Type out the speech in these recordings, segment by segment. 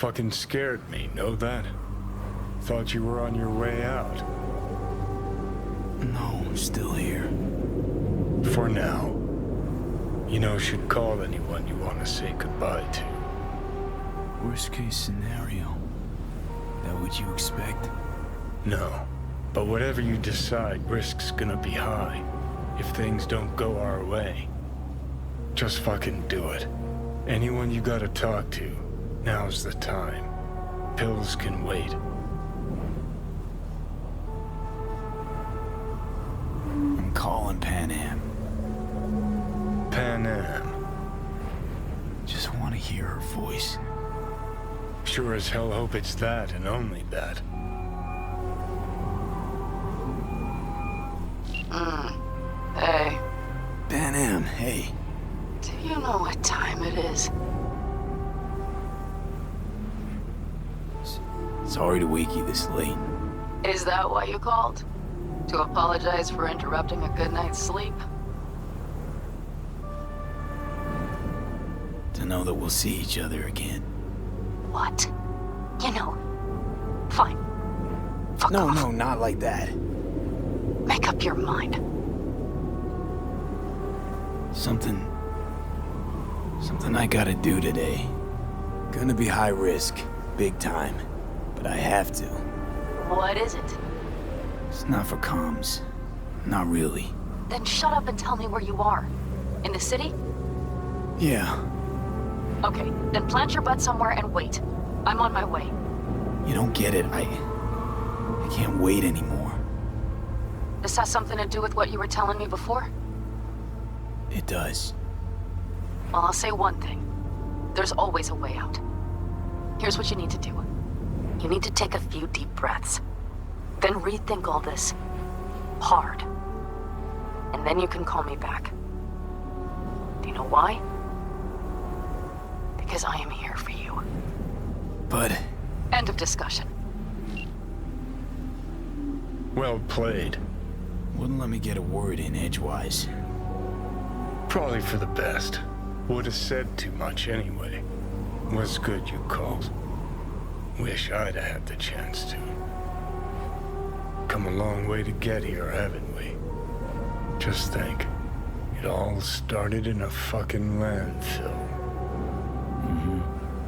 fucking scared me, know that? Thought you were on your way out. No, I'm still here. For now. You know, should call anyone you want to say goodbye to. Worst case scenario. That what you expect? No. But whatever you decide, risk's gonna be high. If things don't go our way. Just fucking do it. Anyone you gotta talk to, now's the time. Pills can wait. I'm calling Panam. Panam. Just want to hear her voice. Sure as hell hope it's that and only that. Hey. Panam, hey. Do you know what time it is? Sorry to wake you this late. Is that why you called? To apologize for interrupting a good night's sleep? To know that we'll see each other again. What? You know. Fine. Fuck No, off. no, not like that. Make up your mind. Something I gotta do today. Gonna be high risk, big time, but I have to. What is it? It's not for comms. Not really. Then shut up and tell me where you are. In the city? Yeah, Okay, then plant your butt somewhere and wait. I'm on my way. you don't get it. I can't wait anymore. This has something to do with what you were telling me before? It does. Well, I'll say one thing. There's always a way out. Here's what you need to do. You need to take a few deep breaths. Then rethink all this. Hard. And then you can call me back. Do you know why? Because I am here for you. But End of discussion. Well played. wouldn't let me get a word in edgewise. Probably for the best. Would have said too much anyway. Was good you called. Wish I'd have had the chance to. Come a long way to get here, haven't we? Just think. It all started in a fucking landfill.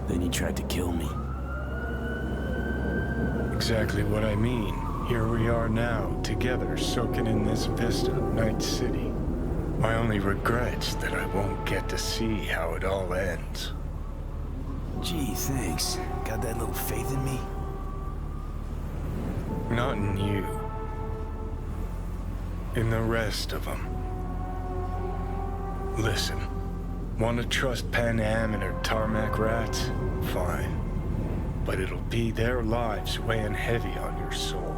Then you tried to kill me. Exactly what I mean. Here we are now, together, soaking in this vista of Night City. My only regret's that I won't get to see how it all ends. Gee, thanks. Got that little faith in me? Not in you. In the rest of them. Listen, want to trust Panam and her tarmac rats? Fine. But it'll be their lives weighing heavy on your soul.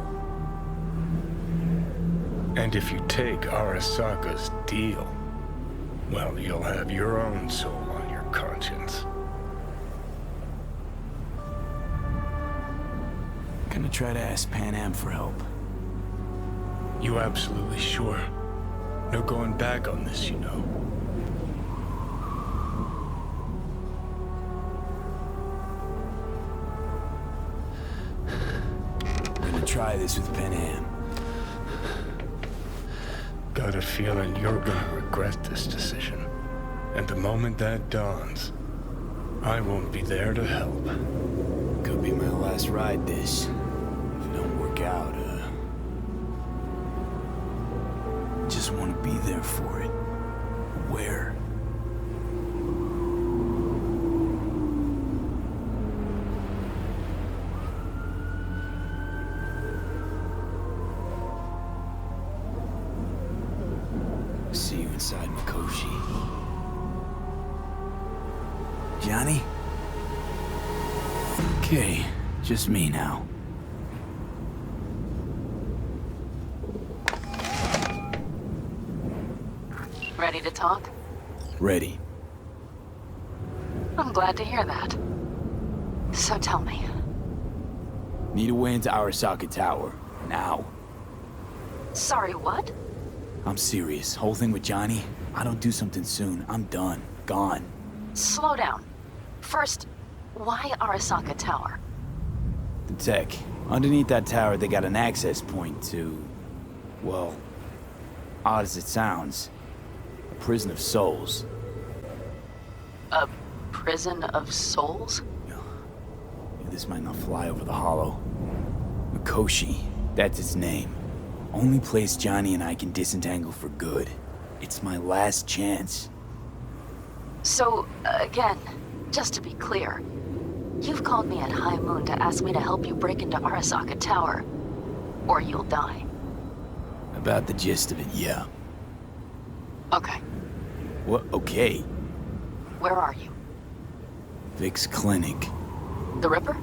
And if you take Arasaka's deal, well, you'll have your own soul on your conscience. Gonna try to ask Panam for help. You absolutely sure? No going back on this, you know. Gonna try this with Panam. Got a feeling you're gonna regret this decision. And the moment that dawns, I won't be there to help. Could be my last ride this. If it don't work out, just want to be there for it. Where? See you inside Mikoshi. Johnny? Okay, just me now. Ready to talk? Ready. I'm glad to hear that. So tell me. Need a way into Arasaka Tower. Now. Sorry, what? I'm serious. Whole thing with Johnny, I don't do something soon, I'm done. Gone. Slow down. First, why Arasaka Tower? The tech. Underneath that tower, they got an access point to... well, odd as it sounds, a prison of souls. A prison of souls? This might not fly over the hollow. Mikoshi, that's its name. Only place Johnny and I can disentangle for good. It's my last chance. So, again, just to be clear, you've called me at High Moon to ask me to help you break into Arasaka Tower, or you'll die. About the gist of it, yeah. Okay. What? Okay. Where are you? Vic's clinic. The Ripper?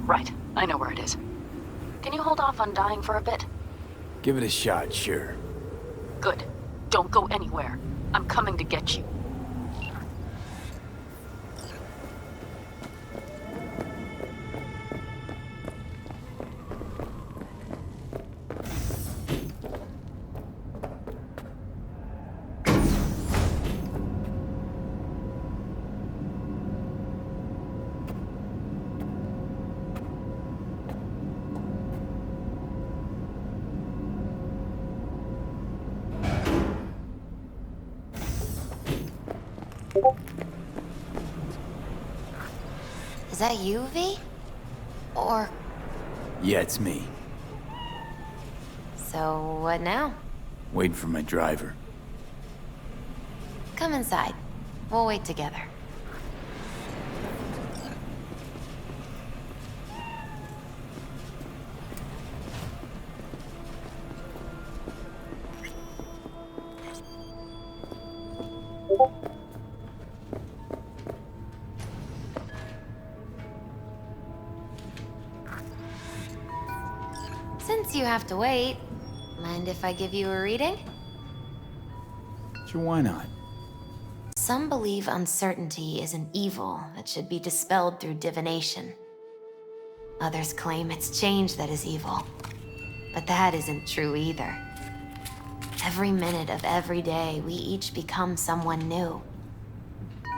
Right, I know where it is. Can you hold off on dying for a bit? Give it a shot, sure. Good. Don't go anywhere. I'm coming to get you. Is that you, V? Or... Yeah, it's me. So, what now? Waiting for my driver. Come inside. We'll wait together. Since you have to wait, mind if I give you a reading? Sure, why not? Some believe uncertainty is an evil that should be dispelled through divination. Others claim it's change that is evil. But that isn't true either. Every minute of every day, we each become someone new.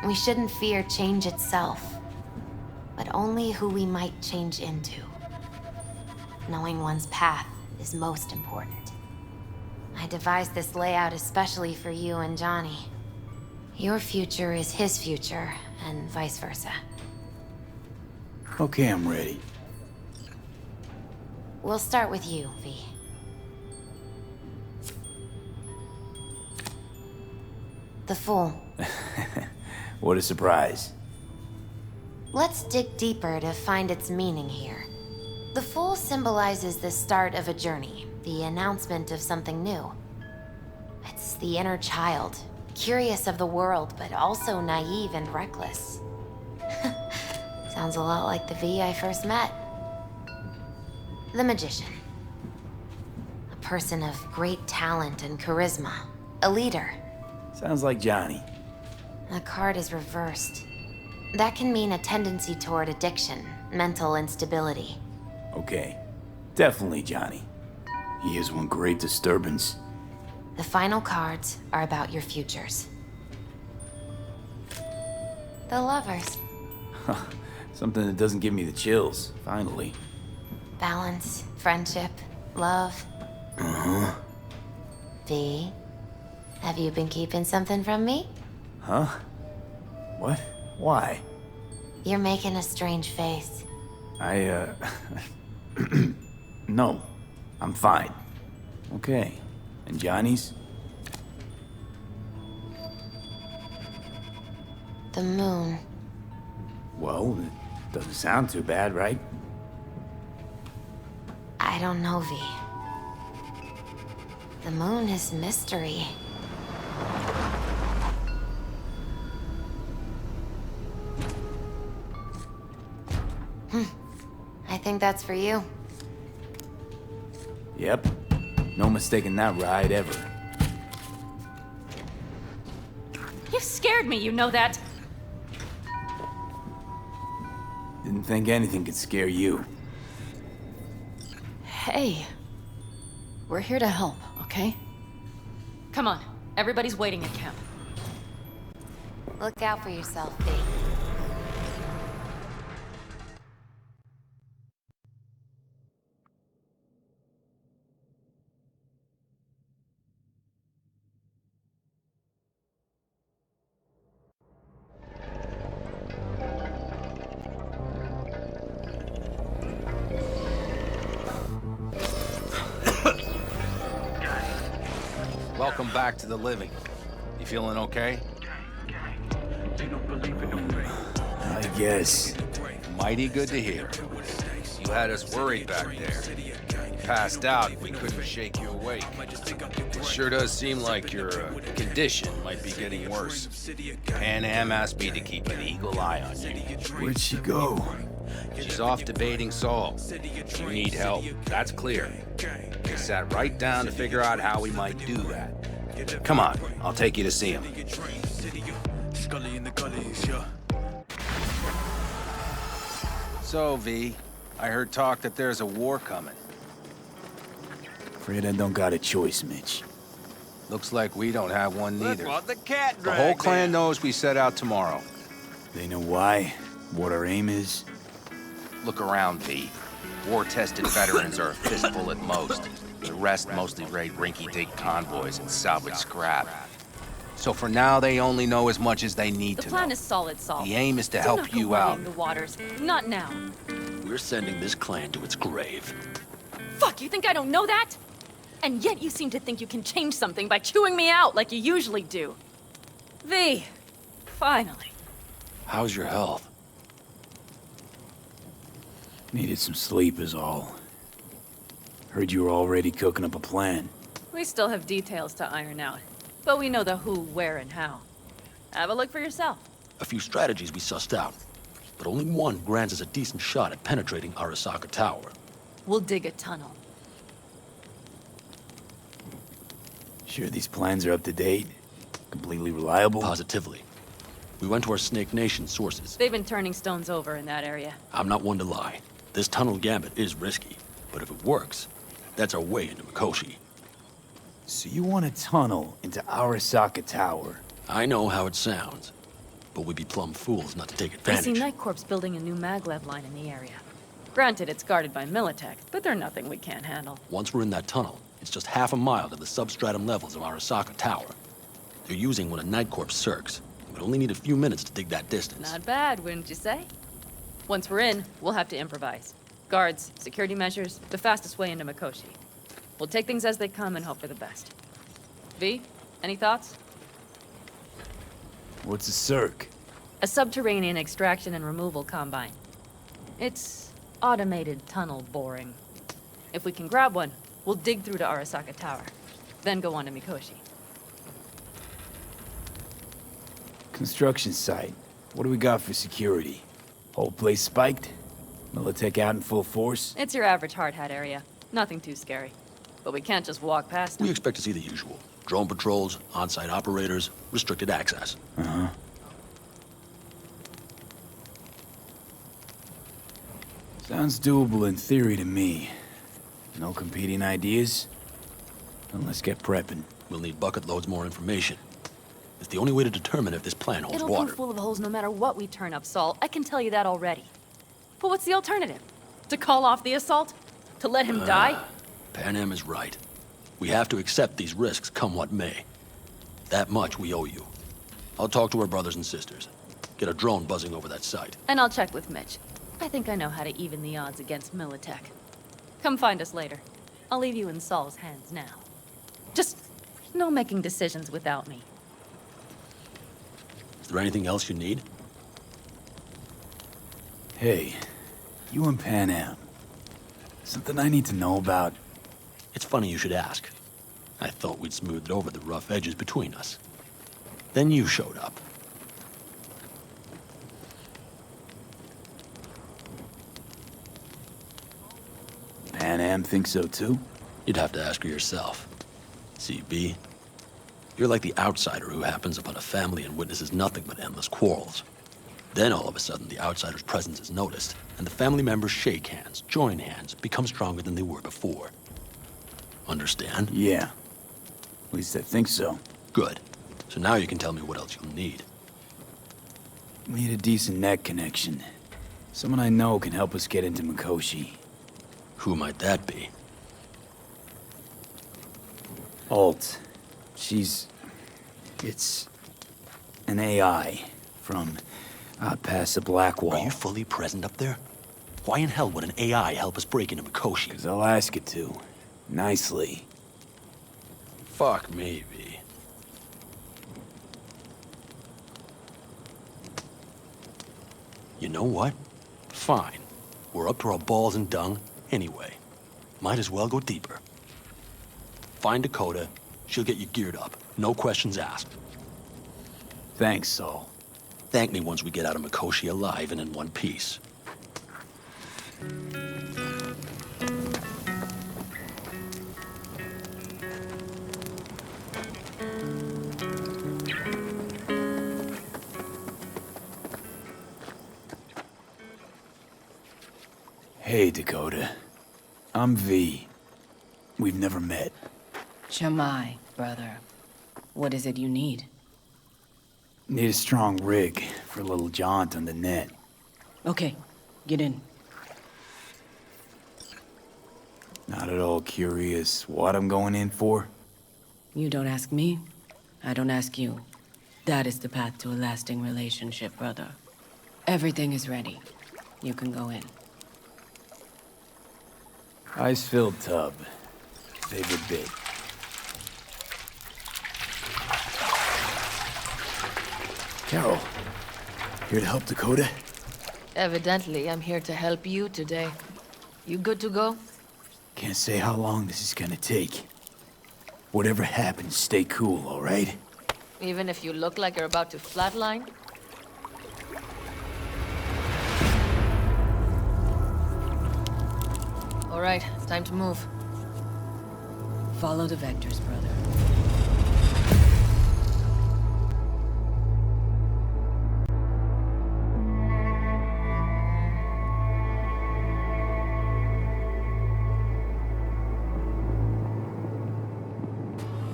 We shouldn't fear change itself, but only who we might change into. Knowing one's path is most important. I devised this layout especially for you and Johnny. Your future is his future, and vice versa. Okay, I'm ready. We'll start with you, V. The Fool. What a surprise. Let's dig deeper to find its meaning here. The Fool symbolizes the start of a journey, the announcement of something new. It's the inner child, curious of the world, but also naive and reckless. Sounds a lot like the V I first met. The Magician. A person of great talent and charisma. A leader. Sounds like Johnny. The card is reversed. That can mean a tendency toward addiction, mental instability. Okay. Definitely Johnny. He is one great disturbance. The final cards are about your futures. The Lovers. Something that doesn't give me the chills, finally. Balance, friendship, love. Uh-huh. V, have you been keeping something from me? Huh? What? Why? You're making a strange face. No. I'm fine. Okay. And Johnny's? The moon. Well, it doesn't sound too bad, right? I don't know, V. The moon is mystery. I think that's for you. Yep. No mistaking that ride ever. You scared me, you know that. Didn't think anything could scare you. Hey. We're here to help, okay? Come on. Everybody's waiting at camp. Look out for yourself, V. welcome back to the living. You feeling okay? I guess. Mighty good to hear. You had us worried back there. You passed out, we couldn't shake you awake. It sure does seem like your condition might be getting worse. Pam asked me to keep an eagle eye on you. Where'd she go? She's off debating Saul. You need help, that's clear. We sat right down to figure out how we might do that. Come on, I'll take you to see him. So, V, I heard talk that there's a war coming. Afraid I don't got a choice, Mitch. Looks like we don't have one neither. Look what the cat The whole dragged clan in. knows we set out tomorrow. They know why? What our aim is? Look around, V. War-tested veterans are a fistful at most. The rest mostly raid rinky-dink convoys and salvage scrap. So for now, they only know as much as they need The to plan know. is solid, Saul. The aim is to Do help not go you out. muddying the waters. Not now. We're sending this clan to its grave. Fuck, you think I don't know that? And yet you seem to think you can change something by chewing me out like you usually do. V, finally. How's your health? Needed some sleep is all. Heard you were already cooking up a plan. We still have details to iron out, but we know the who, where, and how. Have a look for yourself. A few strategies we sussed out, but only one grants us a decent shot at penetrating Arasaka Tower. We'll dig a tunnel. Sure these plans are up to date? Completely reliable? Positively. We went to our Snake Nation sources. They've been turning stones over in that area. I'm not one to lie. This tunnel gambit is risky, but if it works, that's our way into Mikoshi. So you want a tunnel into Arasaka Tower? I know how it sounds, but we'd be plumb fools not to take I see advantage. Night Corps building a new maglev line in the area. Granted, it's guarded by Militech, but they're nothing we can't handle. Once we're in that tunnel, it's just half a mile to the substratum levels of Arasaka Tower. They're using one of Night Corps' circs, but only need a few minutes to dig that distance. Not bad, wouldn't you say? Once we're in, we'll have to improvise. Guards, security measures, the fastest way into Mikoshi. We'll take things as they come and hope for the best. V, any thoughts? What's a circ? A subterranean extraction and removal combine. It's automated tunnel boring. If we can grab one, we'll dig through to Arasaka Tower, then go on to Mikoshi. Construction site. What do we got for security? Whole place spiked? Militech out in full force? It's your average hard hat area. Nothing too scary. But we can't just walk past We them. expect to see the usual. Drone patrols, on-site operators, restricted access. Uh-huh. Sounds doable in theory to me. No competing ideas? Then let's get prepping. We'll need bucket loads more information. It's the only way to determine if this plan holds It'll water. prove full of holes no matter what we turn up, Saul. I can tell you that already. But what's the alternative? To call off the assault? To let him die? Pam is right. We have to accept these risks come what may. That much we owe you. I'll talk to our brothers and sisters. Get a drone buzzing over that site. And I'll check with Mitch. I think I know how to even the odds against Militech. Come find us later. I'll leave you in Saul's hands now. Just no making decisions without me. Is there anything else you need? Hey, you and Pam. Something I need to know about? It's funny you should ask. I thought we'd smoothed over the rough edges between us. Then you showed up. Pam thinks so too? You'd have to ask her yourself. See, B, you're like the outsider who happens upon a family and witnesses nothing but endless quarrels. Then all of a sudden the outsider's presence is noticed, and the family members shake hands, join hands, become stronger than they were before. Understand? Yeah. At least I think so. Good. So now you can tell me what else you'll need. Need a decent net connection. Someone I know can help us get into Mikoshi. Who might that be? Alt. It's an AI from out past the Black Wall. Are you fully present up there? Why in hell would an AI help us break into Mikoshi? 'Cause I'll ask it to. Nicely. Fuck me, V. You know what? Fine. We're up to our balls in dung anyway. Might as well go deeper. Find Dakota. She'll get you geared up. No questions asked. Thanks, Saul. Thank me once we get out of Mikoshi alive and in one piece. Hey, Dakota. I'm V. We've never met. Shamai, brother. What is it you need? Need a strong rig for a little jaunt on the net. Okay, get in. Not at all curious what I'm going in for? You don't ask me, I don't ask you. That is the path to a lasting relationship, brother. Everything is ready. You can go in. Ice-filled tub. Favorite bit. Carol, here to help Dakota? Evidently, I'm here to help you today. You good to go? Can't say how long this is gonna take. Whatever happens, stay cool, all right? Even if you look like you're about to flatline? All right, it's time to move. Follow the vectors, brother.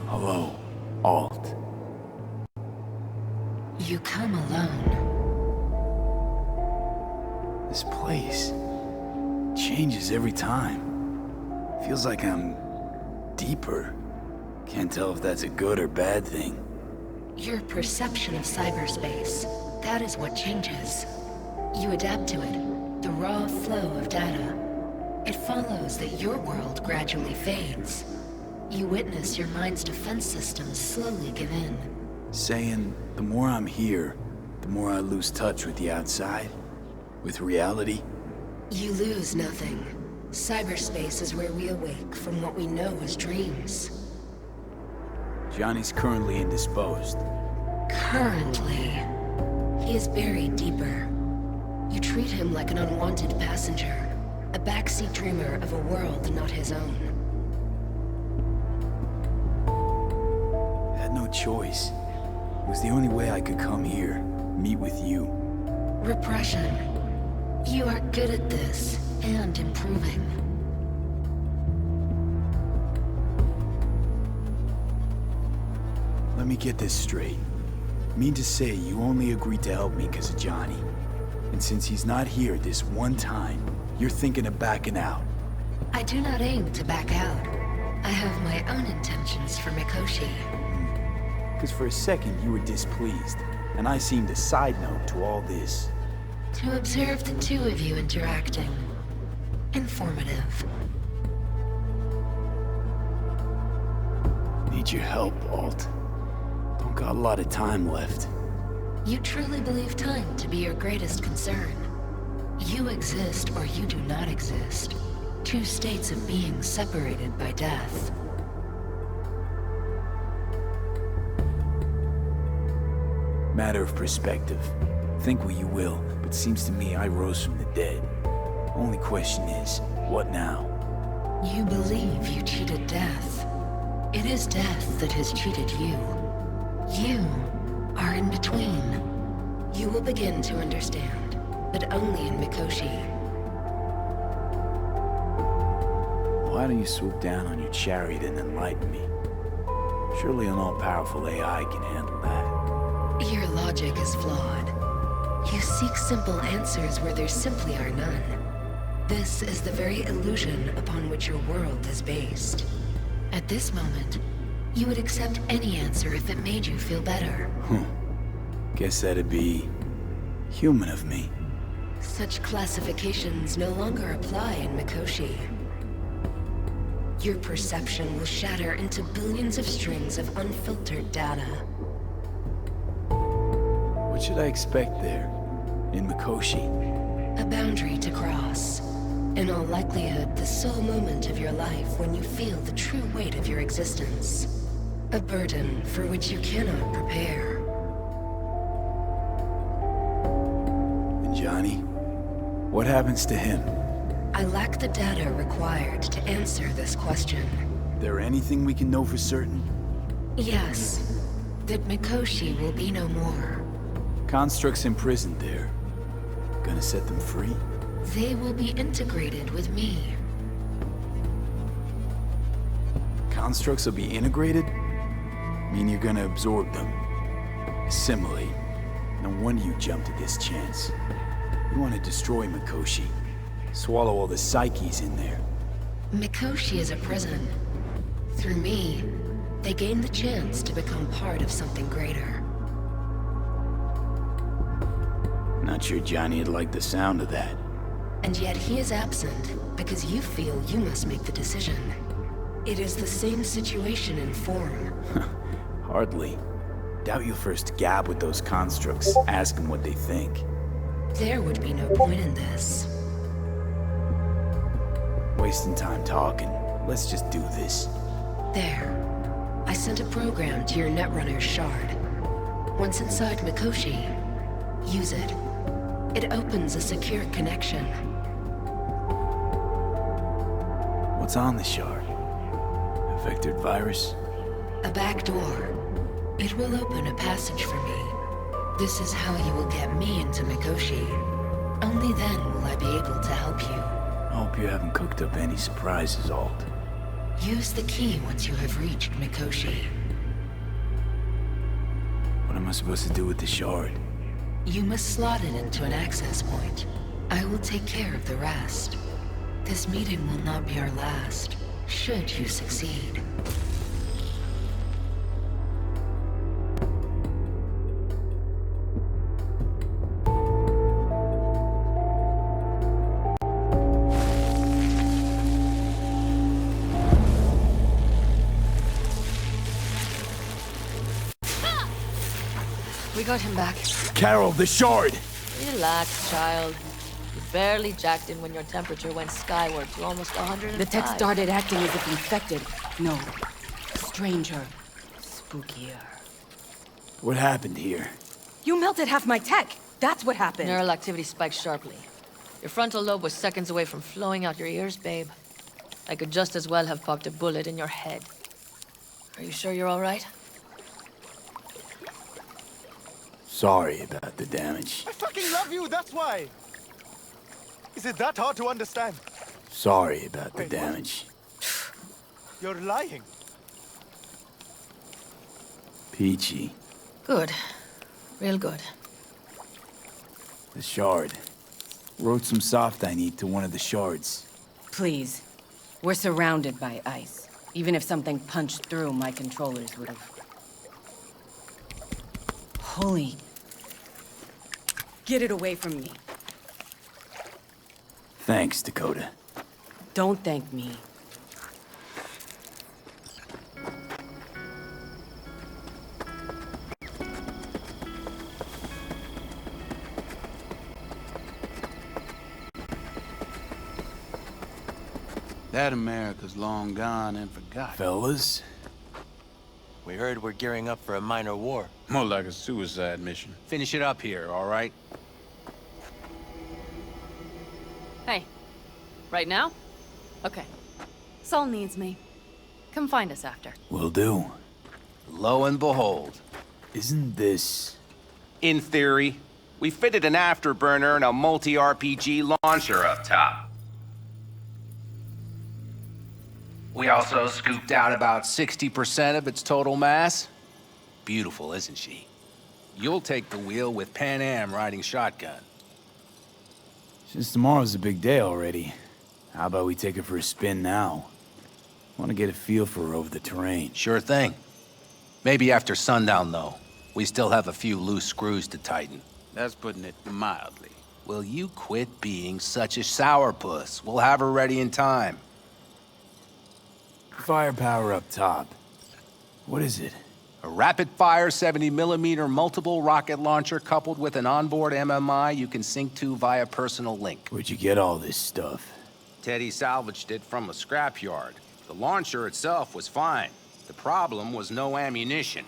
Hello, Alt. You come alone. This place changes every time. Feels like I'm deeper. Can't tell if that's a good or bad thing. Your perception of cyberspace, that is what changes. You adapt to it, the raw flow of data. It follows that your world gradually fades. You witness your mind's defense systems slowly give in. Saying the more I'm here, the more I lose touch with the outside, with reality. You lose nothing. Cyberspace is where we awake from what we know as dreams. Johnny's currently indisposed. Currently, he is buried deeper. You treat him like an unwanted passenger, a backseat dreamer of a world not his own. Had no choice. It was the only way I could come here, meet with you. Repression. You are good at this, and improving. Let me get this straight. Mean to say you only agreed to help me because of Johnny. And since he's not here this one time, you're thinking of backing out. I do not aim to back out. I have my own intentions for Mikoshi. Because for a second you were displeased, and I seemed a side note to all this. To observe the two of you interacting. Informative. Need your help, Alt. Don't got a lot of time left. You truly believe time to be your greatest concern. You exist or you do not exist. Two states of being separated by death. Matter of perspective. Think what you will, but seems to me I rose from the dead. Only question is, what now? You believe you cheated death. It is death that has cheated you. You are in between. You will begin to understand, but only in Mikoshi. Why don't you swoop down on your chariot and enlighten me? Surely an all-powerful AI can handle that. Your logic is flawed. You seek simple answers where there simply are none. This is the very illusion upon which your world is based. At this moment, you would accept any answer if it made you feel better. Guess that'd be human of me. Such classifications no longer apply in Mikoshi. Your perception will shatter into billions of strings of unfiltered data. What should I expect there, in Mikoshi? A boundary to cross. In all likelihood, the sole moment of your life when you feel the true weight of your existence. A burden for which you cannot prepare. And Johnny? What happens to him? I lack the data required to answer this question. There anything we can know for certain? Yes. That Mikoshi will be no more. Constructs imprisoned there. Gonna set them free? They will be integrated with me. Constructs will be integrated? Mean you're gonna absorb them? Assimilate? No wonder you jumped at this chance. You want to destroy Mikoshi. Swallow all the psyches in there. Mikoshi is a prison. Through me, they gain the chance to become part of something greater. Not sure Johnny'd like the sound of that. And yet he is absent because you feel you must make the decision. It is the same situation in form. Hardly. Doubt you'll first gab with those constructs, ask them what they think. There would be no point in this. Wasting time talking. Let's just do this. There. I sent a program to your Netrunner's shard. Once inside Mikoshi, use it. It opens a secure connection. What's on the shard? A vectored virus? A back door. It will open a passage for me. This is how you will get me into Mikoshi. Only then will I be able to help you. I hope you haven't cooked up any surprises, Alt. Use the key once you have reached Mikoshi. What am I supposed to do with the shard? You must slot it into an access point. I will take care of the rest. This meeting will not be our last, should you succeed. We got him back. Carol, the shard! Relax, child. You barely jacked in when your temperature went skyward to almost 105. The tech started acting as if infected. No. Stranger. Spookier. What happened here? You melted half my tech! That's what happened! Neural activity spiked sharply. Your frontal lobe was seconds away from flowing out your ears, babe. I could just as well have popped a bullet in your head. Are you sure you're all right? Sorry about the damage. I fucking love you, that's why! Is it that hard to understand? Sorry about the Wait, damage. You're lying. Peachy. Good. Real good. The shard. Wrote some soft I need to one of the shards. Please. We're surrounded by ice. Even if something punched through, my controllers would have... Holy... Get it away from me. Thanks, Dakota. Don't thank me. That America's long gone and forgotten. Fellas? We heard we're gearing up for a minor war. More like a suicide mission. Finish it up here, all right? Hey. Right now? Okay. Saul needs me. Come find us after. Will do. Lo and behold. Isn't this... In theory, we fitted an afterburner and a multi-RPG launcher up top. We also scooped out about 60% of its total mass. Beautiful, isn't she? You'll take the wheel with Pam riding shotgun. Since tomorrow's a big day already, how about we take her for a spin now? Want to get a feel for her over the terrain. Sure thing. Maybe after sundown, though. We still have a few loose screws to tighten. That's putting it mildly. Will you quit being such a sourpuss? We'll have her ready in time. Firepower up top. What is it? A rapid-fire 70mm multiple rocket launcher coupled with an onboard MMI you can sync to via personal link. Where'd you get all this stuff? Teddy salvaged it from a scrapyard. The launcher itself was fine. The problem was no ammunition.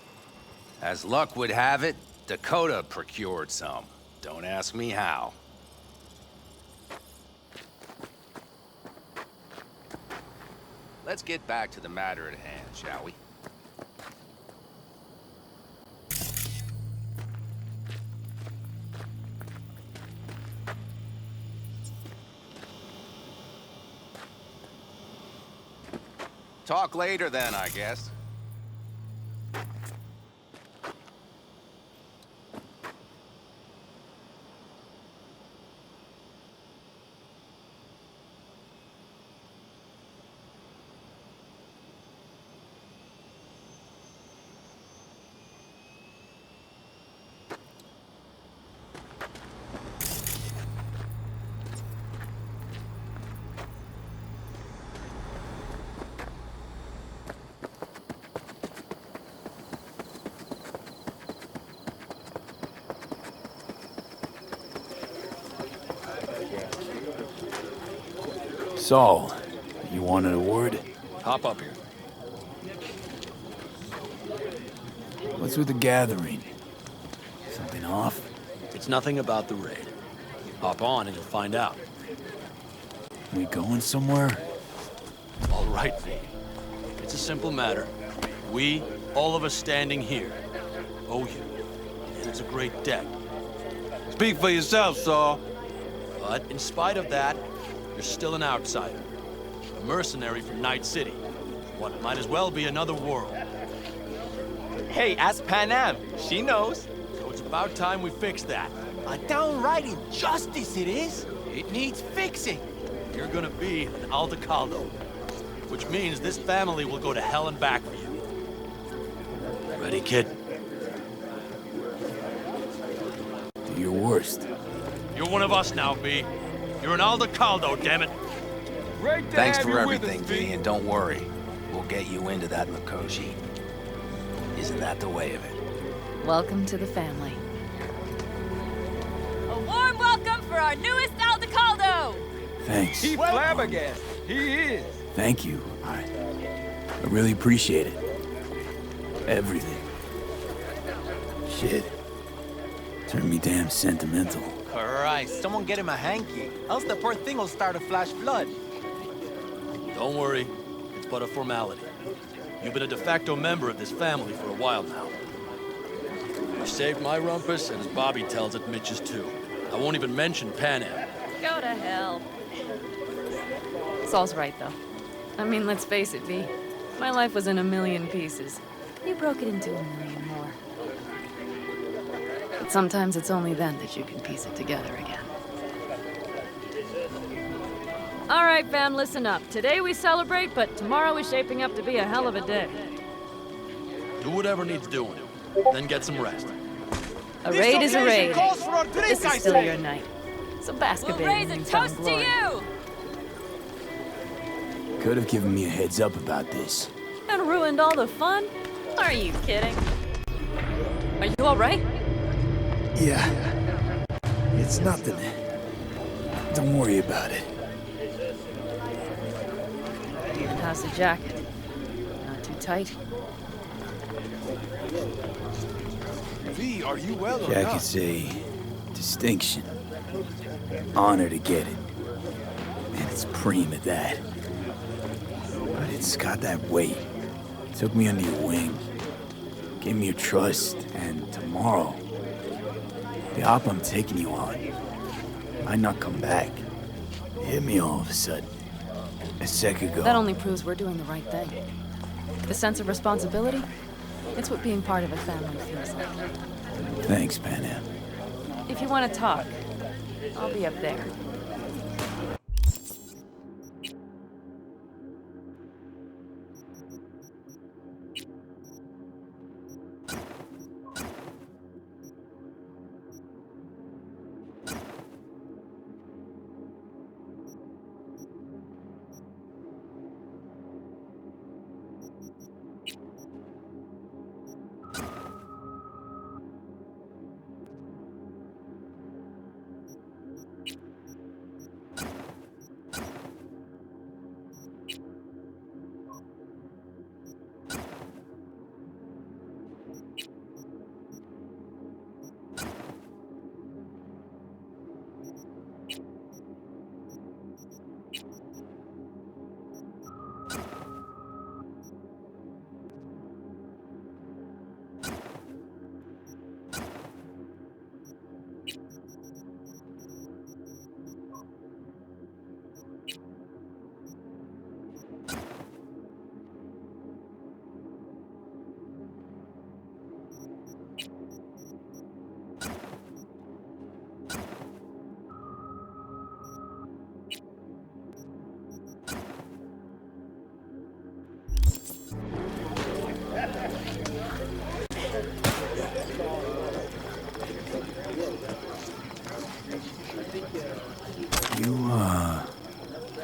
As luck would have it, Dakota procured some. Don't ask me how. Let's get back to the matter at hand, shall we? Talk later then, I guess. Saul, you wanted a word? Hop up here. What's with the gathering? Something off? It's nothing about the raid. Hop on and you'll find out. We going somewhere? All right, V. It's a simple matter. We, all of us standing here, owe you. And it's a great debt. Speak for yourself, Saul. But in spite of that, you're still an outsider. A mercenary from Night City. What might as well be another world. Hey, ask Panam. She knows. So it's about time we fix that. A downright injustice it is. It needs fixing. You're gonna be an Aldecaldo. Which means this family will go to hell and back for you. Ready, kid? Do your worst. You're one of us now, V. You're an Aldecaldo, damn it. Great to Thanks have for you with everything, us, V, and don't worry. We'll get you into that Mikoshi. Isn't that the way of it? Welcome to the family. A warm welcome for our newest Aldecaldo! Thanks. He's flabbergasted. He is. Thank you. I really appreciate it. Everything. Shit. Turned me damn sentimental. Christ, someone get him a hanky. Else the poor thing will start a flash flood. Don't worry. It's but a formality. You've been a de facto member of this family for a while now. You saved my rumpus, and as Bobby tells it, Mitch's too. I won't even mention Panam. Go to hell. Saul's right, though. I mean, let's face it, V. My life was in a million pieces. You broke it into a million more. But sometimes it's only then that you can piece it together again. All right, fam, listen up. Today we celebrate, but tomorrow is shaping up to be a hell of a day. Do whatever needs doing. Then get some rest. A raid is a raid. This is still your night. So bask a bit in Raise a newfound toast to glory. you! Could have given me a heads up about this. And ruined all the fun? Are you kidding? Are you all right? Yeah. It's nothing. Don't worry about it. And how's the jacket? Not too tight? V, are you well or Jacket's a distinction. Honor to get it. And it's preem at that. But it's got that weight. Took me under your wing. Gave me your trust. And tomorrow, the op I'm taking you on might not come back. It hit me all of a sudden. A sec ago. That only proves we're doing the right thing. The sense of responsibility? It's what being part of a family feels like. Thanks, Panam. If you want to talk, I'll be up there.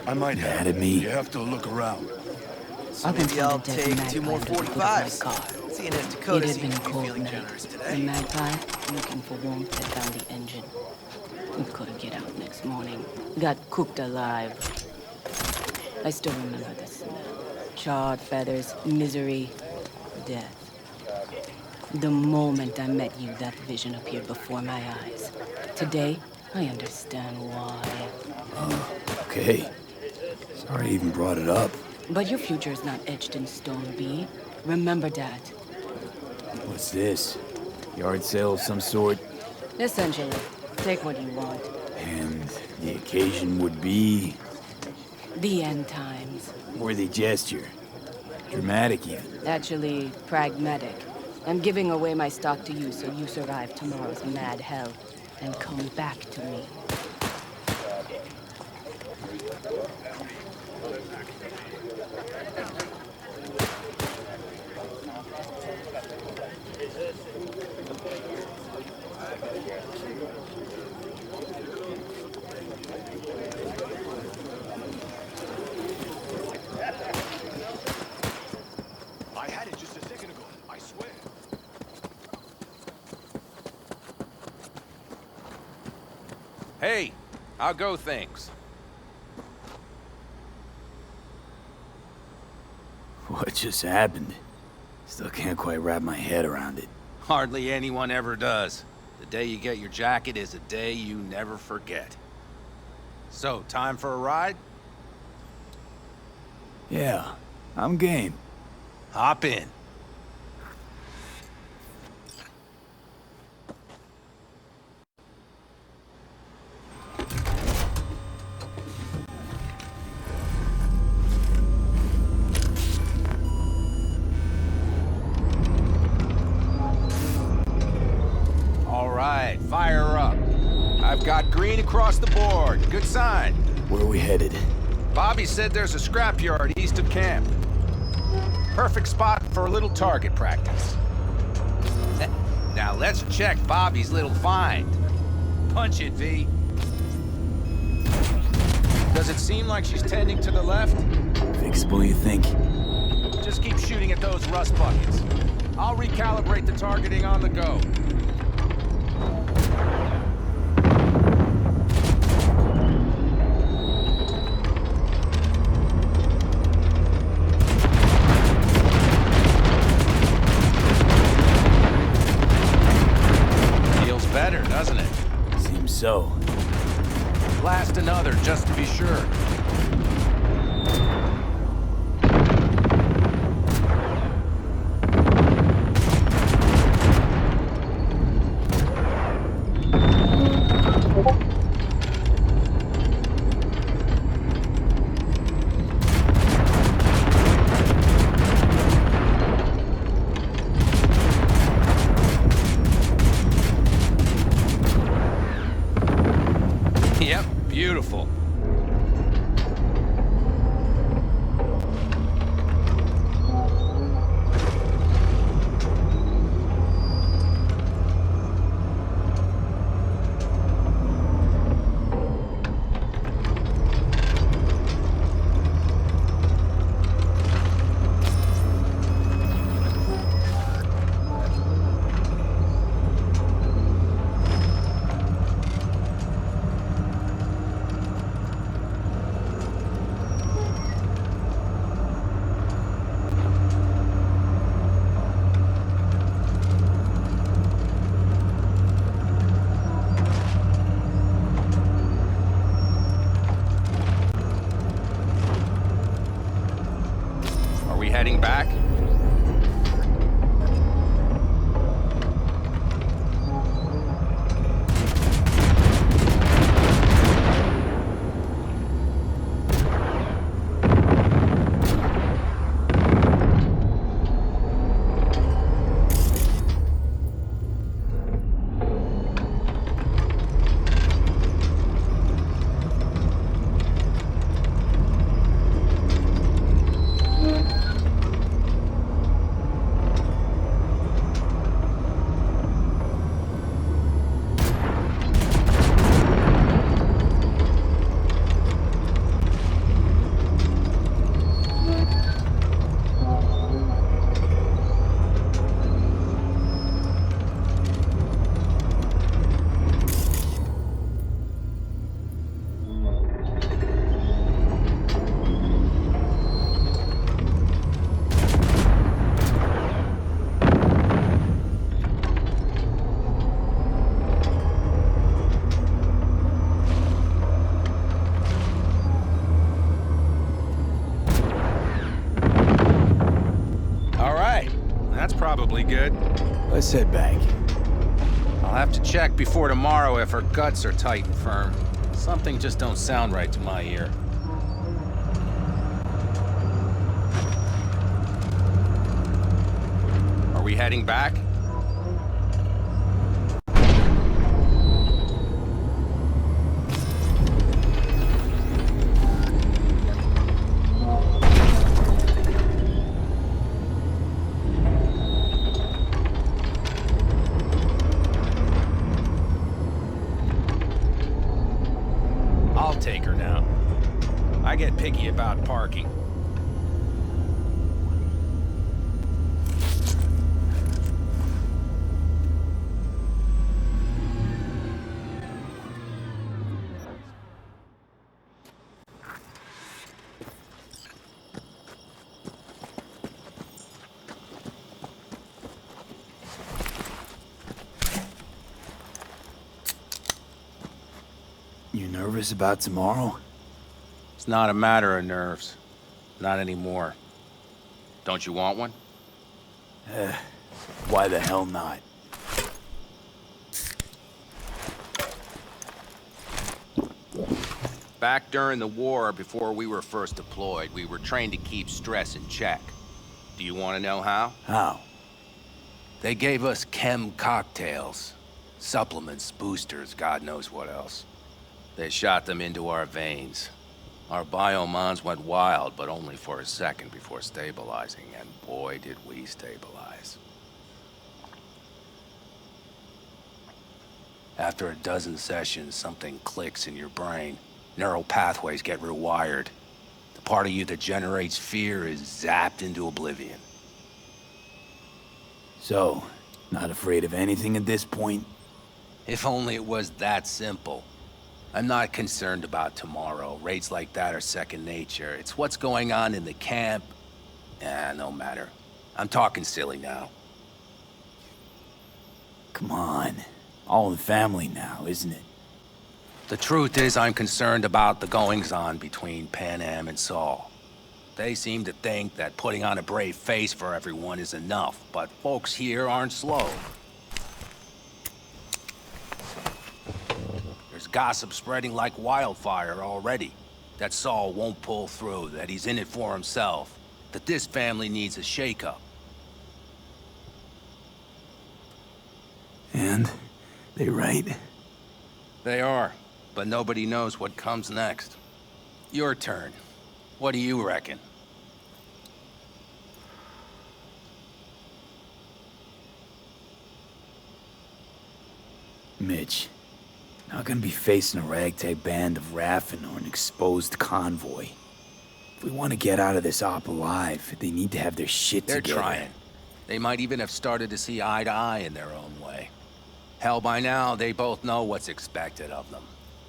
I might Mad have. at me? You have to look around. Up Maybe until I'll the dead take magpie 2 more under the hood of my 45s. car. Seeing as It Dakota had seems been to a be cold feeling night. generous The today. magpie, looking for warmth, had found the engine. We couldn't get out next morning. Got cooked alive. I still remember the smell. Charred feathers, misery, death. The moment I met you, that vision appeared before my eyes. Today, I understand why. Okay. Sorry I even brought it up. But your future is not etched in stone, B. Remember that. What's this? Yard sale of some sort? Essentially, take what you want. And the occasion would be... The end times. worthy gesture. Dramatic even. Actually, pragmatic. I'm giving away my stock to you so you survive tomorrow's mad hell and come back to me. I had it just a second ago. I swear. Hey, how go things? What just happened? Still can't quite wrap my head around it. Hardly anyone ever does. The day you get your jacket is a day you never forget. So, time for a ride? Yeah, I'm game. Hop in. All right, fire up. I've got green across the board. Good sign. Where are we headed? Bobby said there's a scrapyard east of camp. Perfect spot for a little target practice. Now let's check Bobby's little find. Punch it, V. Does it seem like she's tending to the left? Fixable, you think? Just keep shooting at those rust buckets. I'll recalibrate the targeting on the go. Feels better, doesn't it? Seems so. Blast another, just to be sure. Yep, beautiful. Are we heading back? Probably good. Let's head back. I'll have to check before tomorrow if her guts are tight and firm. Something just don't sound right to my ear. Are we heading back? I'll take her now. I get picky about parking. You nervous about tomorrow? It's not a matter of nerves. Not anymore. Don't you want one? Why the hell not? Back during the war, before we were first deployed, we were trained to keep stress in check. Do you want to know how? How? They gave us chem cocktails. Supplements, boosters, God knows what else. They shot them into our veins. Our biomons went wild, but only for a second before stabilizing, and boy did we stabilize. After a dozen sessions, something clicks in your brain. Neural pathways get rewired. The part of you that generates fear is zapped into oblivion. So, not afraid of anything at this point? If only it was that simple. I'm not concerned about tomorrow. Raids like that are second nature. It's what's going on in the camp. No matter. I'm talking silly now. Come on. All in the family now, isn't it? The truth is, I'm concerned about the goings-on between Panam and Saul. They seem to think that putting on a brave face for everyone is enough, but folks here aren't slow. There's gossip spreading like wildfire already. That Saul won't pull through, that he's in it for himself, that this family needs a shakeup. And? They right? They are, but nobody knows what comes next. Your turn. What do you reckon? Mitch, not gonna be facing a ragtag band of Raffin or an exposed convoy. If we want to get out of this op alive, they need to have their shit together. They're trying. They might even have started to see eye to eye in their own way. Hell, by now, they both know what's expected of them.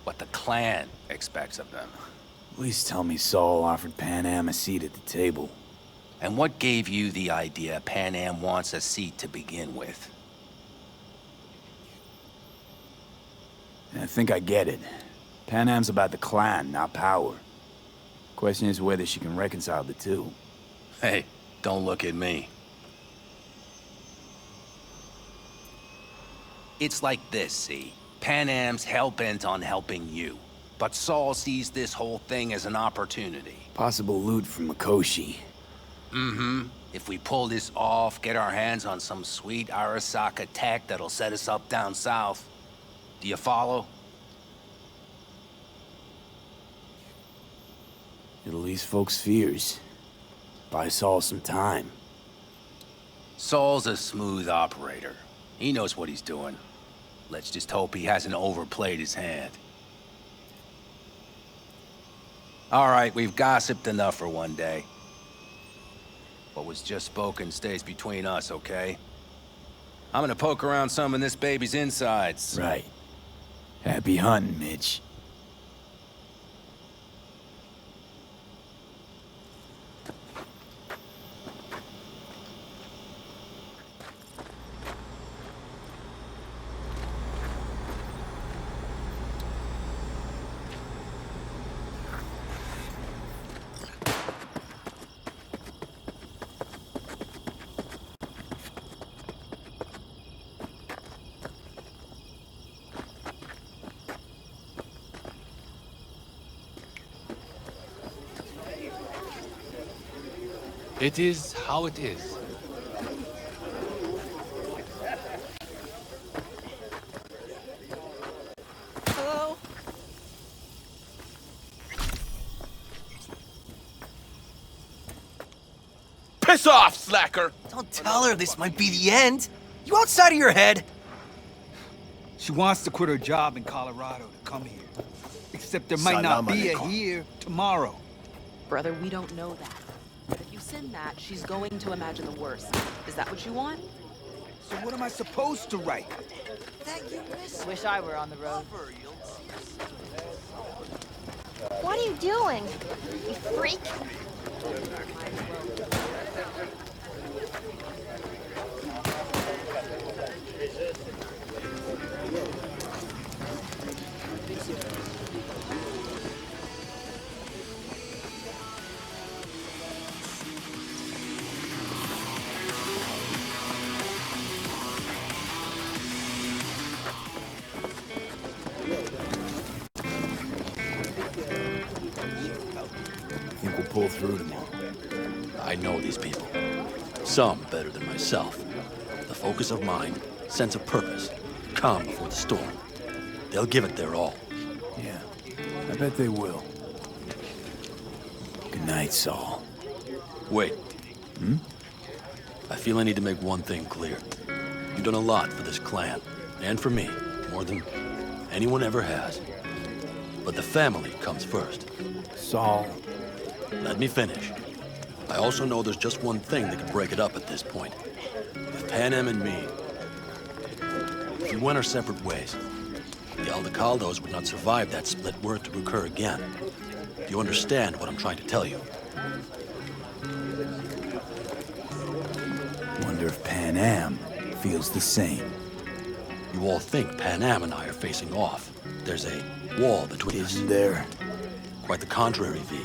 What the clan expects of them. At least tell me Saul offered Panam a seat at the table. And what gave you the idea Panam wants a seat to begin with? I think I get it. Panam's about the clan, not power. Question is whether she can reconcile the two. Hey, don't look at me. It's like this, see? Panam's hell-bent on helping you. But Saul sees this whole thing as an opportunity. Possible loot from Mikoshi. Mm-hmm. If we pull this off, get our hands on some sweet Arasaka tech that'll set us up down south. Do you follow? It'll ease folks' fears. Buy Saul some time. Saul's a smooth operator. He knows what he's doing. Let's just hope he hasn't overplayed his hand. All right, we've gossiped enough for one day. What was just spoken stays between us, okay? I'm gonna poke around some of this baby's insides. Right. Happy hunting, Mitch. It is how it is. Hello? Piss off, slacker! Don't tell her this might be the end. You outside of your head? She wants to quit her job in Colorado to come here. Except there might not be a here tomorrow. Brother, we don't know that. But if you send that, she's going to imagine the worst. Is that what you want? So what am I supposed to write? That you miss. Wish I were on the road. What are you doing, you freak? Think we'll pull through tomorrow. I know these people. Some better than myself. The focus of mind, sense of purpose, calm before the storm. They'll give it their all. Yeah, I bet they will. Good night, Saul. Wait. I feel I need to make one thing clear. You've done a lot for this clan, and for me, more than anyone ever has. But the family comes first. Saul. Let me finish. I also know there's just one thing that could break it up at this point. With Pannam and me, if we went our separate ways, the Aldecaldos would not survive that split were it to occur again. Do you understand what I'm trying to tell you? Wonder if Pannam feels the same. You all think Pannam and I are facing off. There's a wall between us. Isn't there? Quite the contrary, V.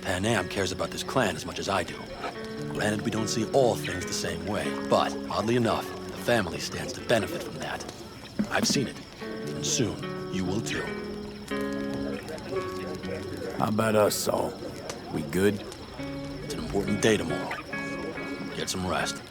Pannam cares about this clan as much as I do. Granted, we don't see all things the same way, but, oddly enough, the family stands to benefit from that. I've seen it, and soon, you will too. How about us, Saul? We good? It's an important day tomorrow. Get some rest.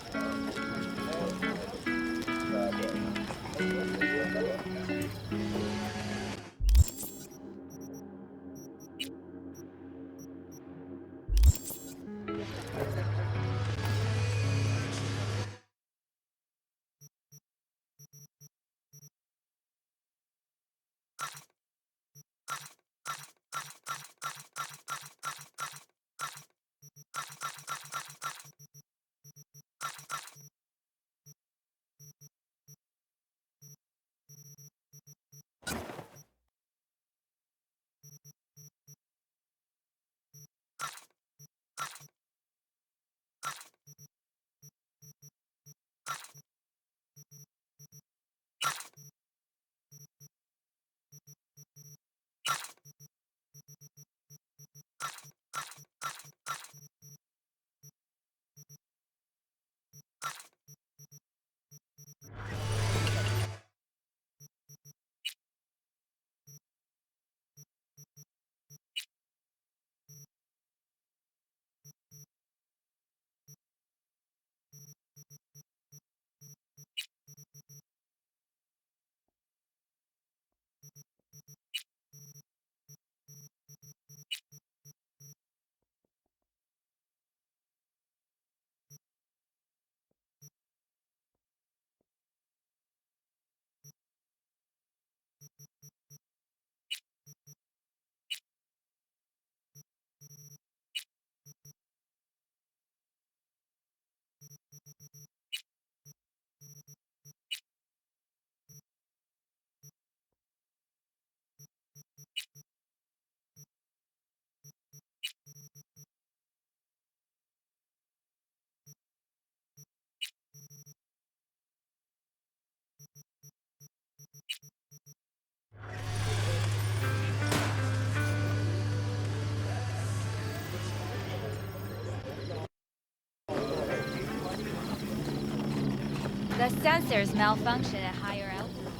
The sensors malfunction at higher altitude.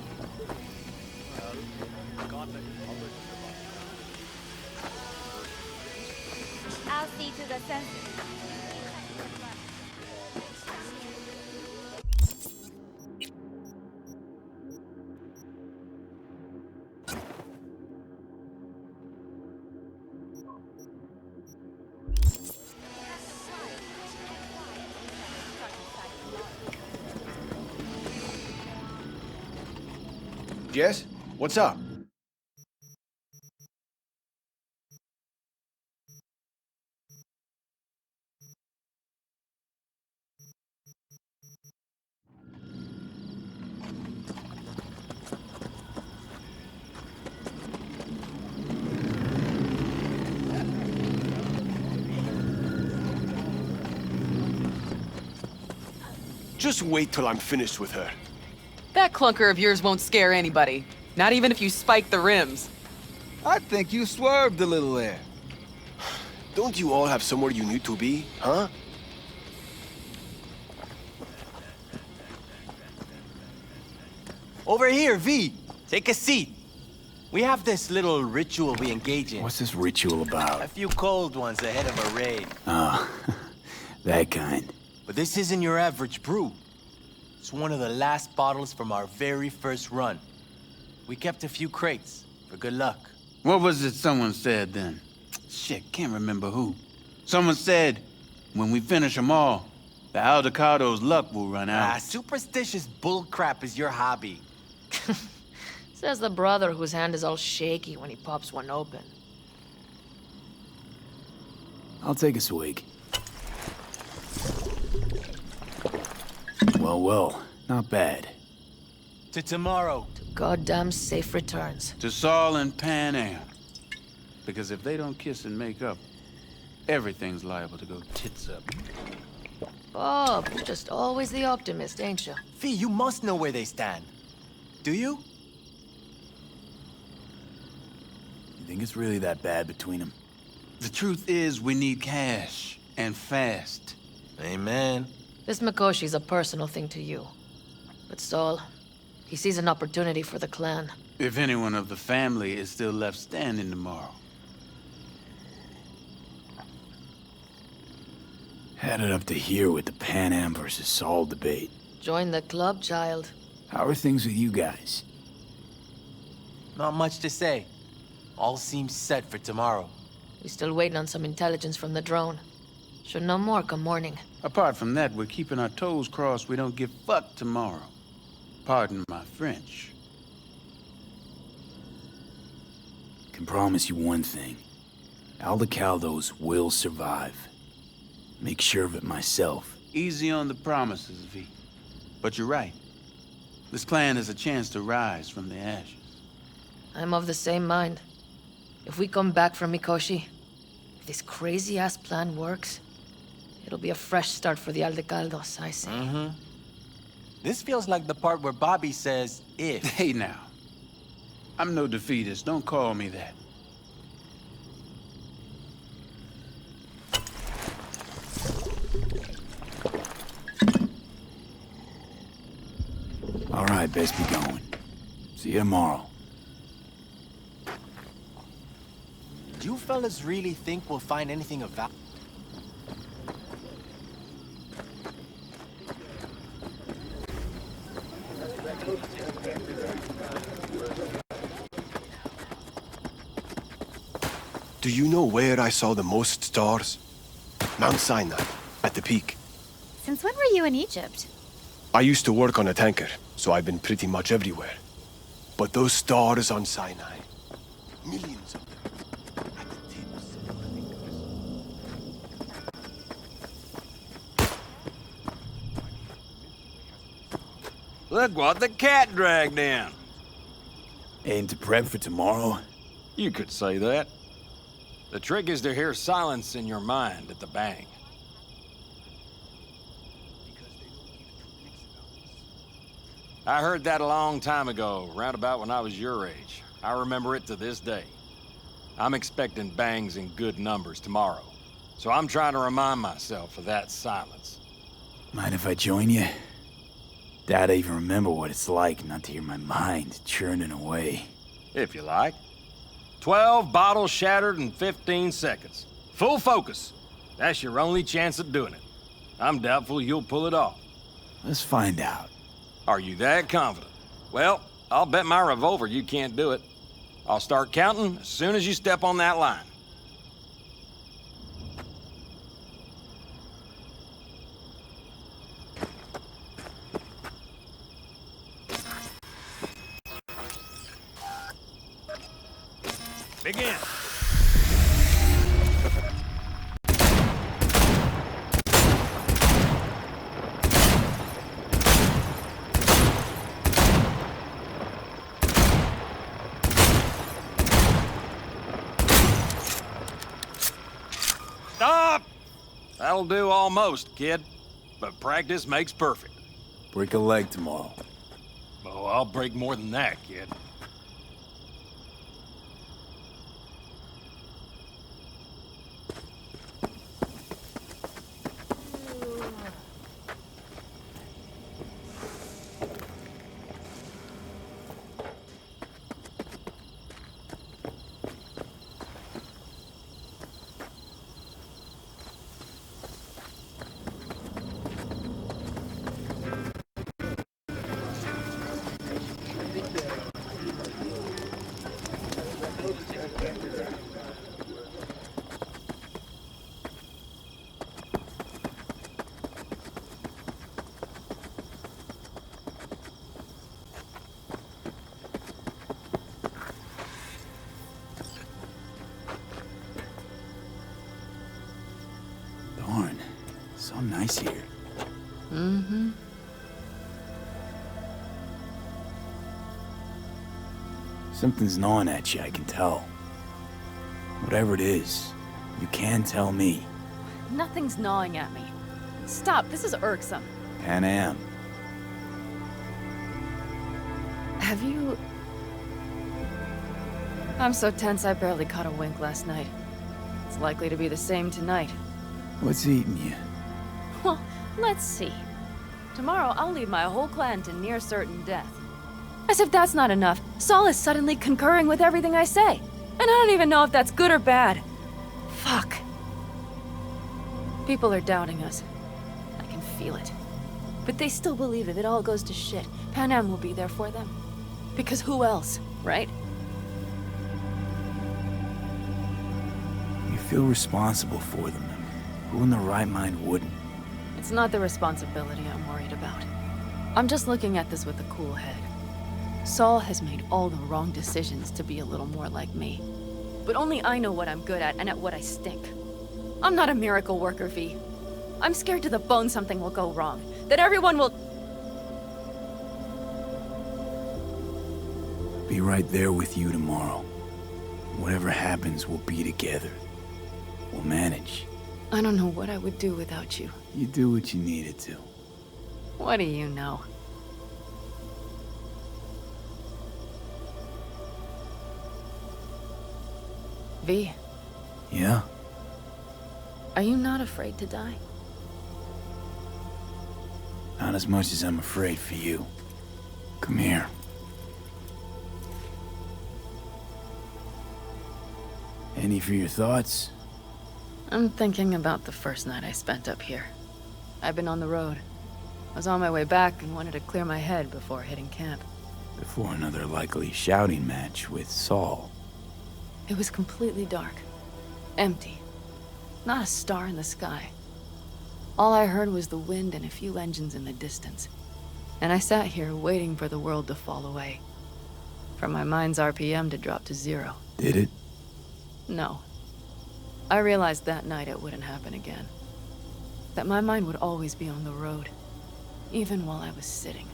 I'll see to the sensors. Jess, what's up? Just wait till I'm finished with her. That clunker of yours won't scare anybody. Not even if you spike the rims. I think you swerved a little there. Don't you all have somewhere you need to be, huh? Over here, V. Take a seat. We have this little ritual we engage in. What's this ritual about? A few cold ones ahead of a raid. Oh, that kind. But this isn't your average brew. It's one of the last bottles from our very first run. We kept a few crates, for good luck. What was it someone said then? Shit, can't remember who. Someone said, when we finish them all, the Aldecado's luck will run out. Superstitious bullcrap is your hobby. Says the brother whose hand is all shaky when he pops one open. I'll take a swig. Well, not bad. To tomorrow. To goddamn safe returns. To Saul and Panam. Because if they don't kiss and make up, everything's liable to go tits up. Bob, you're just always the optimist, ain't you? Fee, you must know where they stand. Do you? You think it's really that bad between them? The truth is, we need cash. And fast. Amen. This Mikoshi's a personal thing to you. But Saul, he sees an opportunity for the clan. If anyone of the family is still left standing tomorrow. Had it up to here with the Panam versus Saul debate. Join the club, child. How are things with you guys? Not much to say. All seems set for tomorrow. We still waiting on some intelligence from the drone. Should know more come morning. Apart from that, we're keeping our toes crossed we don't get fucked tomorrow. Pardon my French. Can promise you one thing. Aldecaldos will survive. Make sure of it myself. Easy on the promises, V. But you're right. This clan has a chance to rise from the ashes. I'm of the same mind. If we come back from Mikoshi, if this crazy-ass plan works, it'll be a fresh start for the Aldecaldos, I say. Mm-hmm. This feels like the part where Bobby says, if. Hey now. I'm no defeatist, don't call me that. All right, best be going. See you tomorrow. Do you fellas really think we'll find anything of value? Do you know where I saw the most stars? Mount Sinai, at the peak. Since when were you in Egypt? I used to work on a tanker, so I've been pretty much everywhere. But those stars on Sinai, millions of them. Look what the cat dragged in. Aim to prep for tomorrow? You could say that. The trick is to hear silence in your mind at the bang. I heard that a long time ago, round about when I was your age. I remember it to this day. I'm expecting bangs in good numbers tomorrow, so I'm trying to remind myself of that silence. Mind if I join you? Doubt I even remember what it's like not to hear my mind churning away. If you like. 12 bottles shattered in 15 seconds. Full focus. That's your only chance of doing it. I'm doubtful you'll pull it off. Let's find out. Are you that confident? Well, I'll bet my revolver you can't do it. I'll start counting as soon as you step on that line. Begin. Stop! That'll do almost, kid. But practice makes perfect. Break a leg tomorrow. Oh, I'll break more than that, kid. Darn, so nice here. Mm-hmm. Something's gnawing at you, I can tell. Whatever it is, you can tell me. Nothing's gnawing at me. Stop, this is irksome. Panam. Have you... I'm so tense I barely caught a wink last night. It's likely to be the same tonight. What's eating you? Well, let's see. Tomorrow I'll lead my whole clan to near certain death. As if that's not enough, Saul is suddenly concurring with everything I say. And I don't even know if that's good or bad. Fuck. People are doubting us. I can feel it. But they still believe if it all goes to shit, Panam will be there for them. Because who else, right? You feel responsible for them. Who in their right mind wouldn't? It's not the responsibility I'm worried about. I'm just looking at this with a cool head. Saul has made all the wrong decisions to be a little more like me. But only I know what I'm good at and at what I stink. I'm not a miracle worker, V. I'm scared to the bone something will go wrong. That everyone will... Be right there with you tomorrow. Whatever happens, we'll be together. We'll manage. I don't know what I would do without you. You do what you needed to. What do you know? V. Yeah? Are you not afraid to die? Not as much as I'm afraid for you. Come here. Any for your thoughts? I'm thinking about the first night I spent up here. I've been on the road. I was on my way back and wanted to clear my head before hitting camp. Before another likely shouting match with Saul. It was completely dark. Empty. Not a star in the sky. All I heard was the wind and a few engines in the distance. And I sat here waiting for the world to fall away. For my mind's RPM to drop to 0. Did it? No. I realized that night it wouldn't happen again. That my mind would always be on the road. Even while I was sitting,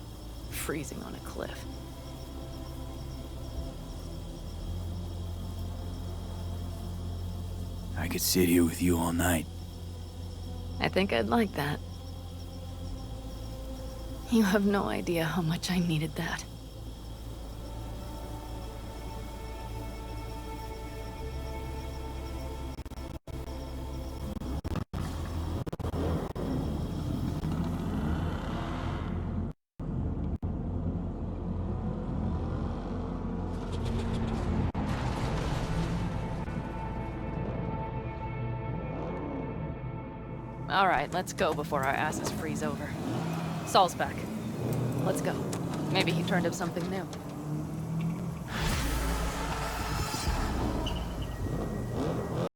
freezing on a cliff. I could sit here with you all night. I think I'd like that. You have no idea how much I needed that. All right, let's go before our asses freeze over. Saul's back. Let's go. Maybe he turned up something new.